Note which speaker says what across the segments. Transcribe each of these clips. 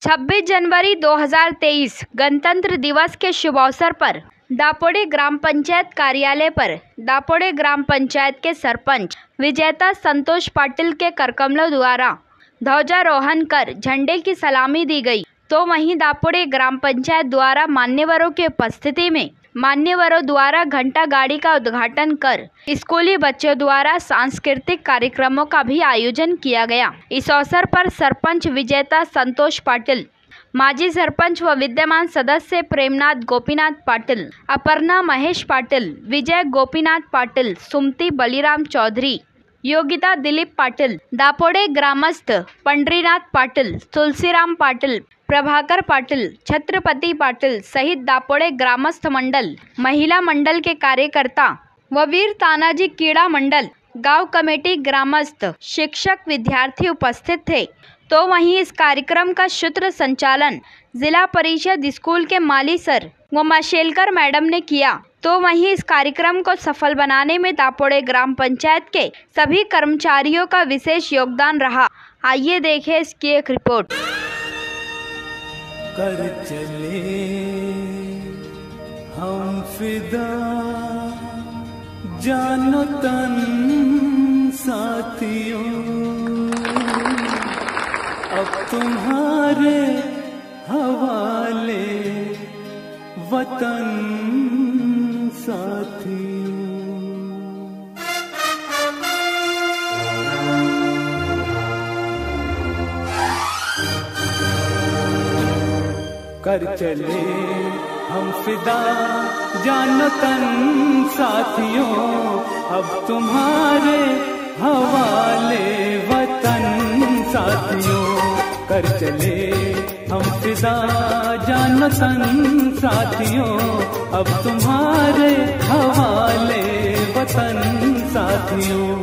Speaker 1: 26 January 2023 गणतंत्र दिवस के शुभ अवसर पर दापोड़ी ग्राम पंचायत कार्यालय पर दापोड़ी ग्राम पंचायत के सरपंच विजेता संतोष पाटिल के करकमलों द्वारा ध्वजारोहण कर झंडे की सलामी दी गई। तो वहीं दापोड़ी ग्राम पंचायत द्वारा मान्यवरों की उपस्थिति में मान्यवरों द्वारा घंटा गाड़ी का उद्घाटन कर स्कूली बच्चों द्वारा सांस्कृतिक कार्यक्रमों का भी आयोजन किया गया। इस अवसर पर सरपंच विजेता संतोष पाटिल, माजी सरपंच व विद्यमान सदस्य प्रेमनाथ गोपीनाथ पाटिल, अपर्णा महेश पाटिल, विजय गोपीनाथ पाटिल, सुमति बलिराम चौधरी, योगिता दिलीप पाटिल, दापोड़े ग्रामस्थ पंडरीनाथ पाटिल, तुलसीराम पाटिल, प्रभाकर पाटिल, छत्रपति पाटिल सहित दापोड़े ग्रामस्थ मंडल, महिला मंडल के कार्यकर्ता व वीर तानाजी क्रीड़ा मंडल, गांव कमेटी, ग्रामस्थ, शिक्षक, विद्यार्थी उपस्थित थे। तो वहीं इस कार्यक्रम का सूत्र संचालन जिला परिषद स्कूल के माली सर व मशेलकर मैडम ने किया। तो वहीं इस कार्यक्रम को सफल बनाने में दापोड़े ग्राम पंचायत के सभी कर्मचारियों का विशेष योगदान रहा। आइए देखें इसकी एक रिपोर्ट।
Speaker 2: कर चले हम फिदा जानो तन साथियों, अब तुम्हारे हवाले वतन साथियों। कर चले हम फिदा जानो तन साथियों, अब तुम्हारे हवाले वतन साथियों। कर चले हम फिदा जानो तन साथियों, अब तुम्हारे हवाले वतन साथियों।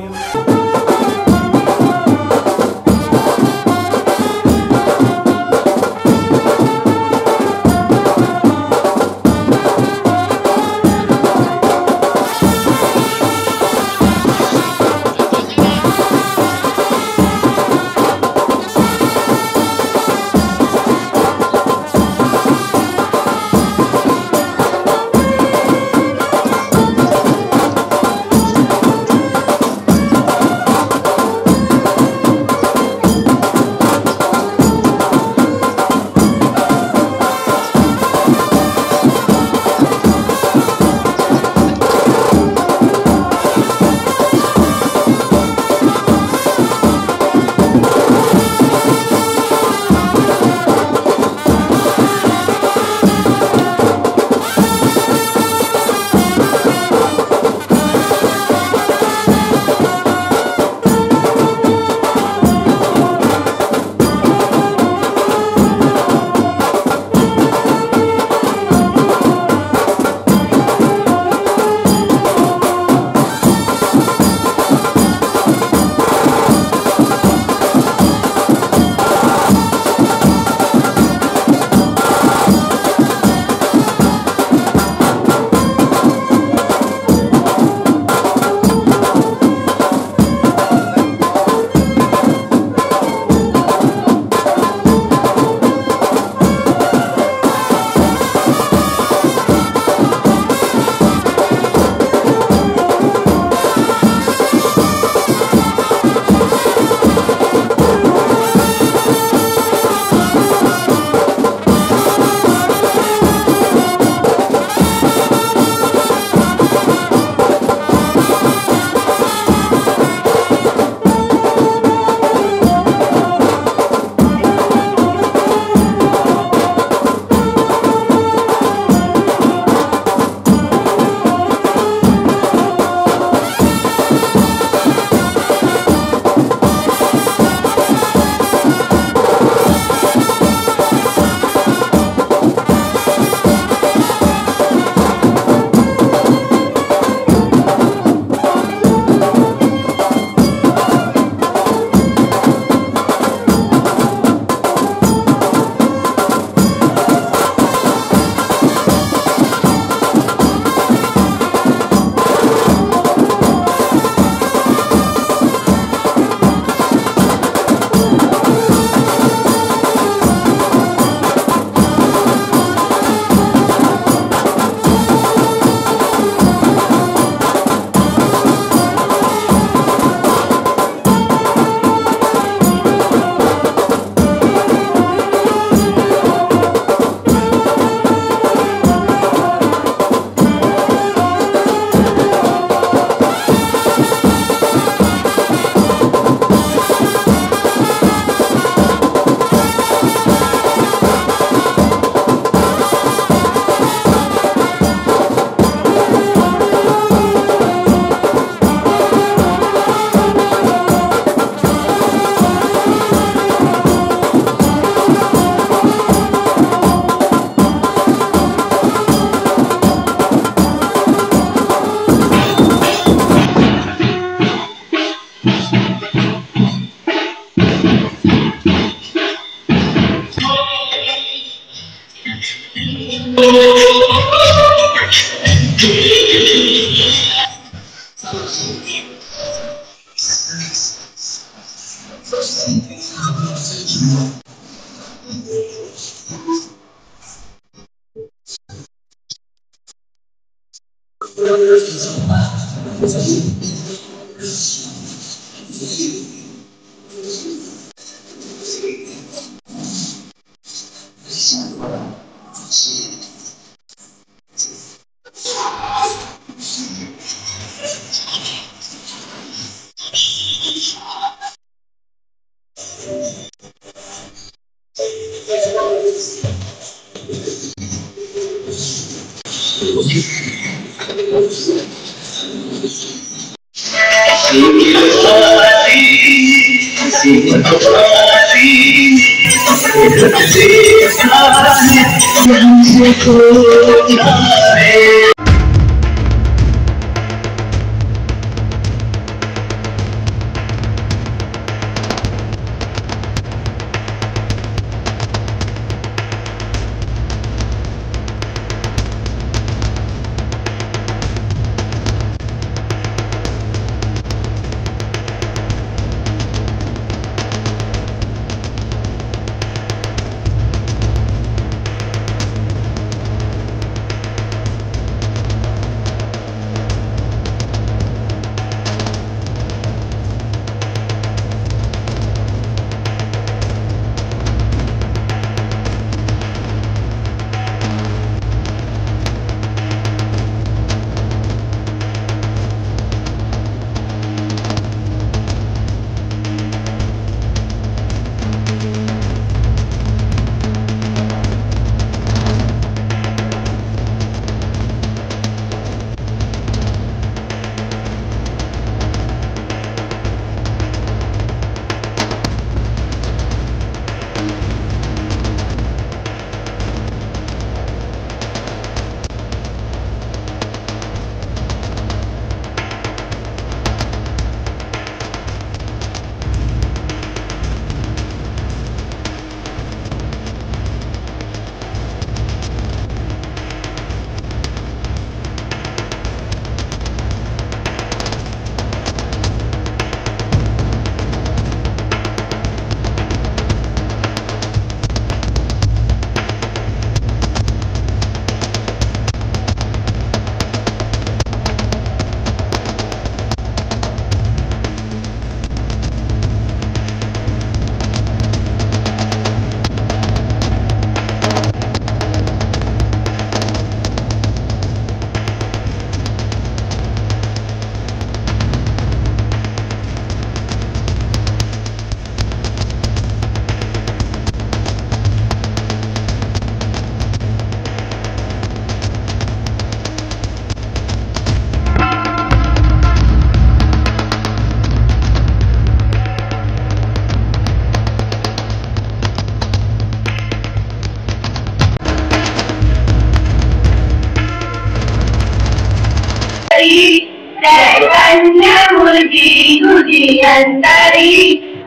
Speaker 3: चैतन्य मूर्ती तुझी अंतरी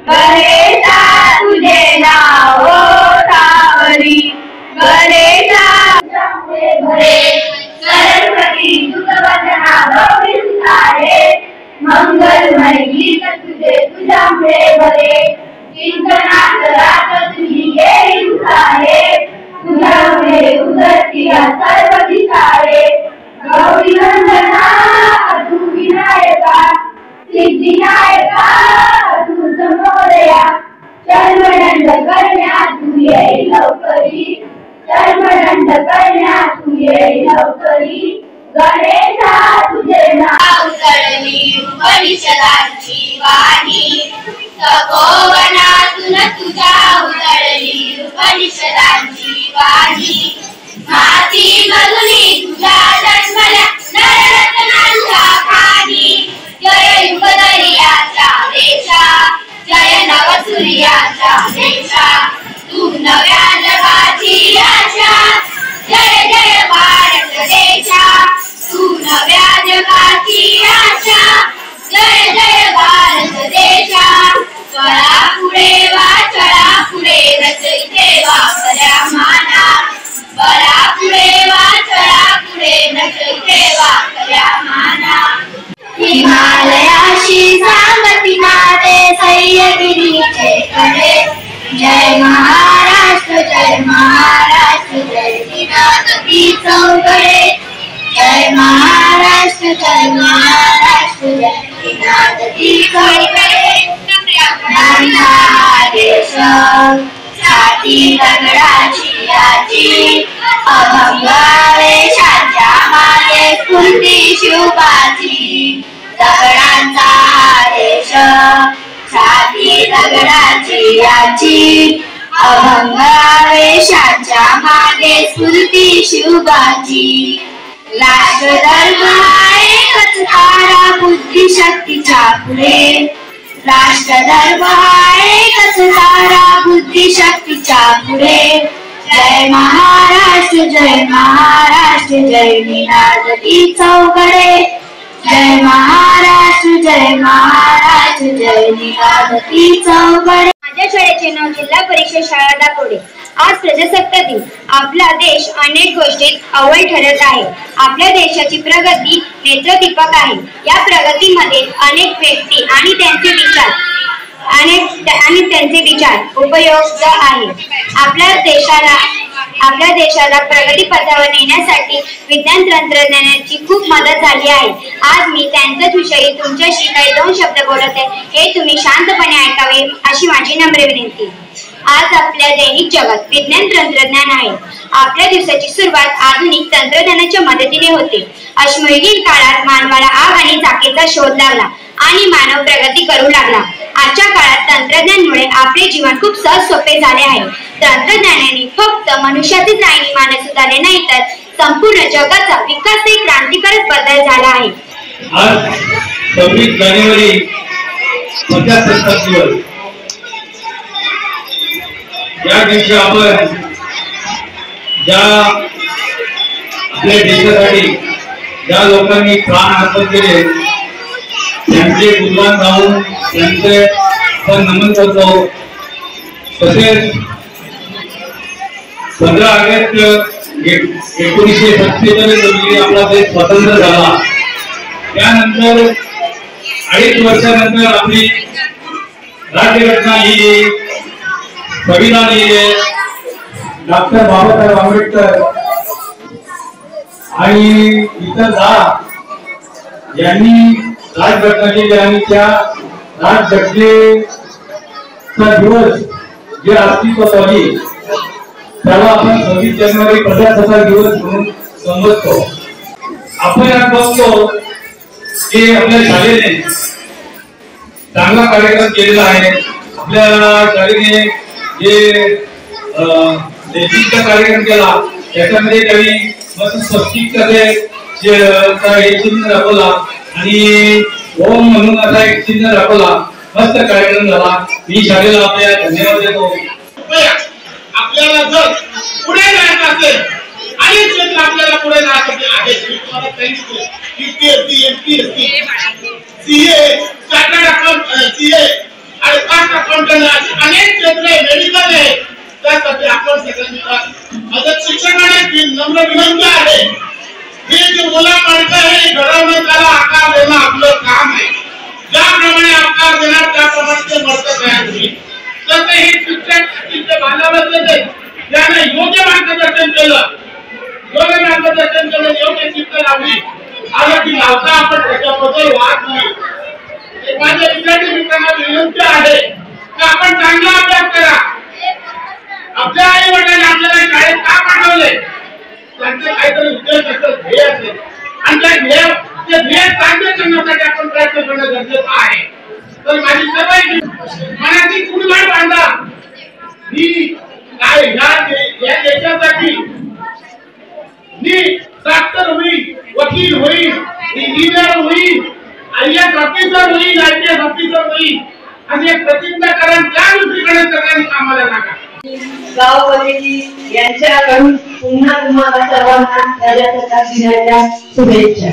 Speaker 3: गणेशा तुझे नाव सावरी गणेशा भरे सरस्वती तुझ वदना गौरी सुतारे मंगलमय गीत तुझे तुझ्यामुळे भरे चिंतनात रात तुझी येई उतारे तुझ्यामुळे उदरती सर्व दिसारे गौरी वंदना तू विनायका सिद्धिनायका तू समोरया जन्मदंड करण्या तू येई लवकरी जन्मदंड करण्या तू येई लवकरी गणेशा तुझे नाव उतरली उपनिषदांची वाणी तपोवनातून तुझ्या उतरली उपनिषदांची वाणी माती मधुनी तुझ्या जन्मल्या नररत्नांच्या खाणी जय युगदरियाच्या देशा जय नवसूर्याच्या देशा तू नव्या जगाची आशा जय जय भारत देशा तू नव्या जगाची आशा जय जय भारत देशा चला पुढे रचईते वापऱ्या माना बरा पुढे रचईते वापऱ्या माना हिमालयाशी सांगती नाते सह्याद्रीचे कडे जय महाराष्ट्र जय महाराष्ट्र जय विनायकी चौकडे जय महाराष्ट्र महाराष्ट्र जय महाराष्ट्र जय निनाद तिचा उगडे देश छाती दगडाची याची अभंग वेशांच्या मागे स्फूर्ती शुभाची दगडांचा देश छाती दगडाची याची अभंग वेशांच्या मागे स्फूर्ती शुभाची राष्ट्रधर्म हा एकच तारा बुद्धिशक्तीच्या पुढे राष्ट्रधर्म हा एकच तारा बुद्धिशक्तीच्या पुढे जय महाराष्ट्र जय निनाद तिचा उगडे जय महाराष्ट्र जय निनाद तिचा उगडे।
Speaker 4: माझ्या शाळेचे नाव जिल्हा परिषद शाळा दापोडे। आज प्रजासत्ताक दिन। आपला देश अनेक गोष्टीत अव्वल ठरत आहे। आपल्या देशाची प्रगती नेत्रदीपक आहे। या प्रगतीमध्ये अनेक व्यक्ती आणि त्यांचे विचार उपयुक्त आहेत। आपल्या देशाला प्रगती पथावर नेण्यासाठी विज्ञान तंत्रज्ञानाची खूप मदत झाली आहे। आज मी त्यांच्याच विषयी तुमच्याशी काही 2 शब्द बोलत आहे, हे तुम्ही शांतपणे ऐकावे अशी माझी नम्र विनंती। आज आपल्या दैनिक जगात विज्ञान तंत्रज्ञान आहे। आपल्या दिवसाची सुरुवात आधुनिक तंत्रज्ञानाच्या मदतीने होते। अश्मयुगीन काळात मानवाला आग आणि चाकेचा शोध लागला आणि मानव प्रगती करू लागला। आजच्या काळात तंत्रज्ञानामुळे आपले जीवन खूप सहज सोपे झाले आहे। तंत्रज्ञानाने फक्त मनुष्याचेच राहणीमान सुधारले नाही तर संपूर्ण जगाचा विकासही क्रांतिकारक बदल झाला आहे।
Speaker 5: आज 26 जानेवारी प्रजासत्ताक दिवस। या दिवशी आपण ज्या आपल्या देशासाठी ज्या लोकांनी प्राण अर्पण केले त्यांचे गुणगान गाऊन त्यांचे नमन करतो। तसेच 15 ऑगस्ट 1947 रोजी आपला देश स्वतंत्र झाला। त्यानंतर 2.5 वर्षानंतर आपली राज्यघटना लिहिली, संविधान लिहिले। डॉक्टर बाबासाहेब आंबेडकर आणि इतर 10 यांनी राज्यघटना लिहिली आणि त्या राज्यघटनेचा दिवस जे अस्तित्वात आली त्याला आपण 26 जानेवारी प्रजासत्ताक दिवस म्हणून समजतो। आपण आज बघतो की आपल्या शाळेने चांगला कार्यक्रम केलेला आहे। आपल्या शाळेने जे देशीचा कार्यक्रम केला त्याच्यामध्ये त्यांनी मस्त स्वस्तिकचा एक चिन्ह दाखवला आणि ओम म्हणून असा एक चिन्ह दाखवला। मस्त कार्यक्रम झाला। मी शाळेला आपल्या धन्यवाद देतो।
Speaker 6: आपल्याला जर पुढे जायचं असेल आणि क्षेत्र आपल्याला पुढे जायचं आहे, तुम्हाला सांगितलं UPSC, CA, chartered accountant, CA आणि कास्ट अकाउंटंट अनेक क्षेत्र आहे, मेडिकल आहे। त्यासाठी आपण सगळ्यांनी माझ्या शिक्षकांना नम्र विनंती आहे, हे जे मुला माणसं आहे घडवणं त्याला आकार देणं आपलं काम आहे। ज्याप्रमाणे आकार देणार त्याप्रमाणे ते मर्त तयार होईल। तसं हे शिक्षक बांधावर त्याने योग्य मार्गदर्शन केलं, योग्य शिस्त लावली आणि ती लावता आपण त्याच्याबद्दल वाद नाही। माझ्या विद्यार्थी मित्रांना विनंती आहे की आपण चांगला अभ्यास करा। आपल्या आई वडिलांनी आपल्याला शाळेत का पाठवले, त्यांचे काहीतरी उद्देश असेल, ध्येय असेल आणि ते ध्येय साध्य करण्यासाठी आपण प्रयत्न करणं गरजेचं आहे। तर माझी सर्व मनाची कुणघाट बांधा, मी काय या देशासाठी मी डॉक्टर होईल, वकील होईल, इंजिनियर होईल, IAS ऑफिसर होईल, IPS ऑफिसर होईल असे प्रतिज्ञा करा। त्या दृष्टीकडे सगळ्यांनी कामाला लागा।
Speaker 7: गाव कमिटी यांच्याकडून पुन्हा तुम्हाला सर्वांना प्रजासत्ताक दिनाच्या शुभेच्छा।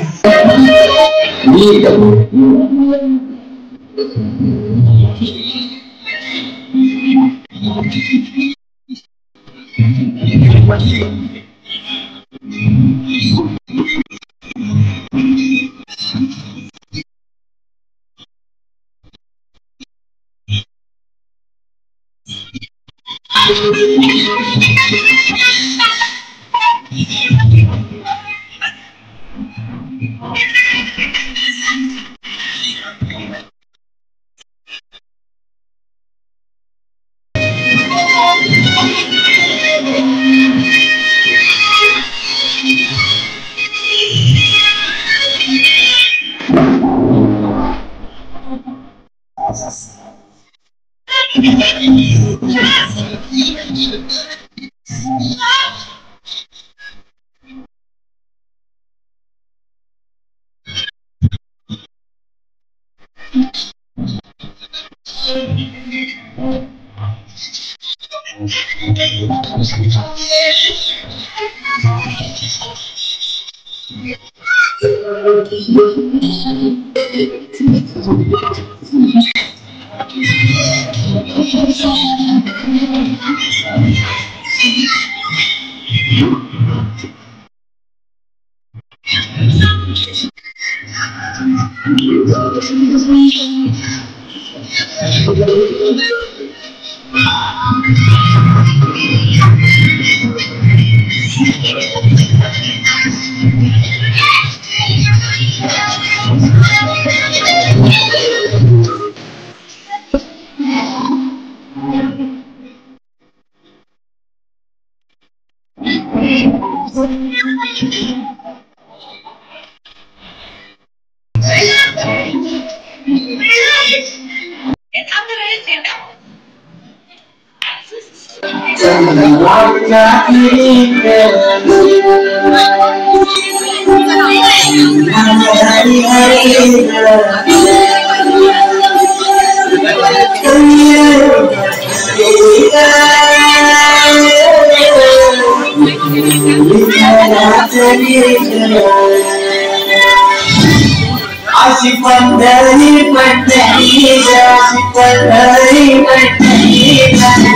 Speaker 8: अशी पंढरी पंढरी अशी पंढरी पंढरी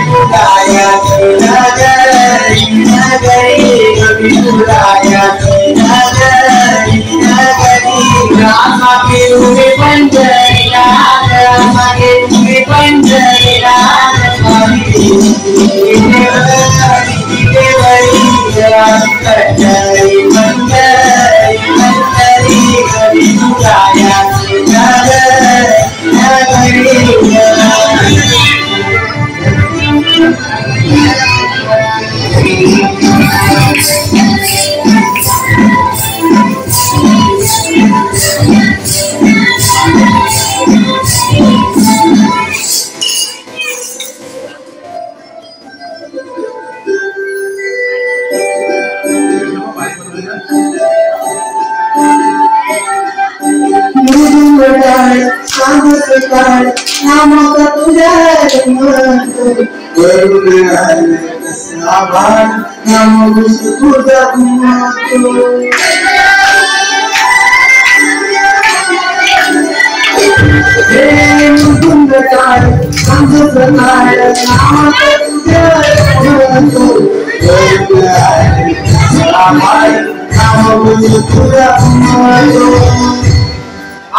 Speaker 8: तुलाया नगरी नगरी तुलाया नगरी नगरी मागे उभे पंढरीला मागे उभे पंढरीला पंढरी पंढरी पंढरी तुलाया नगरी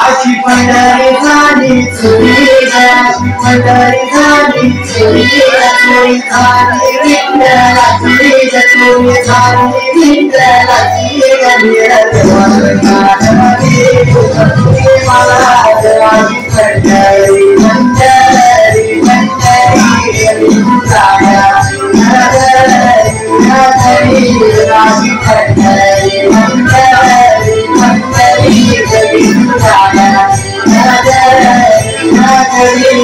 Speaker 8: अशी पंढरी झाली चुरी अशी पंढरी झाली चुरी चोरी झाली विठ्ठलाची चोरी झाली विठ्ठलाची मला देवाची पंढरी पंढरी पंढरी तुलाया नगरी राशी पंढरी पंढरी पंढरी तुलाया नगरी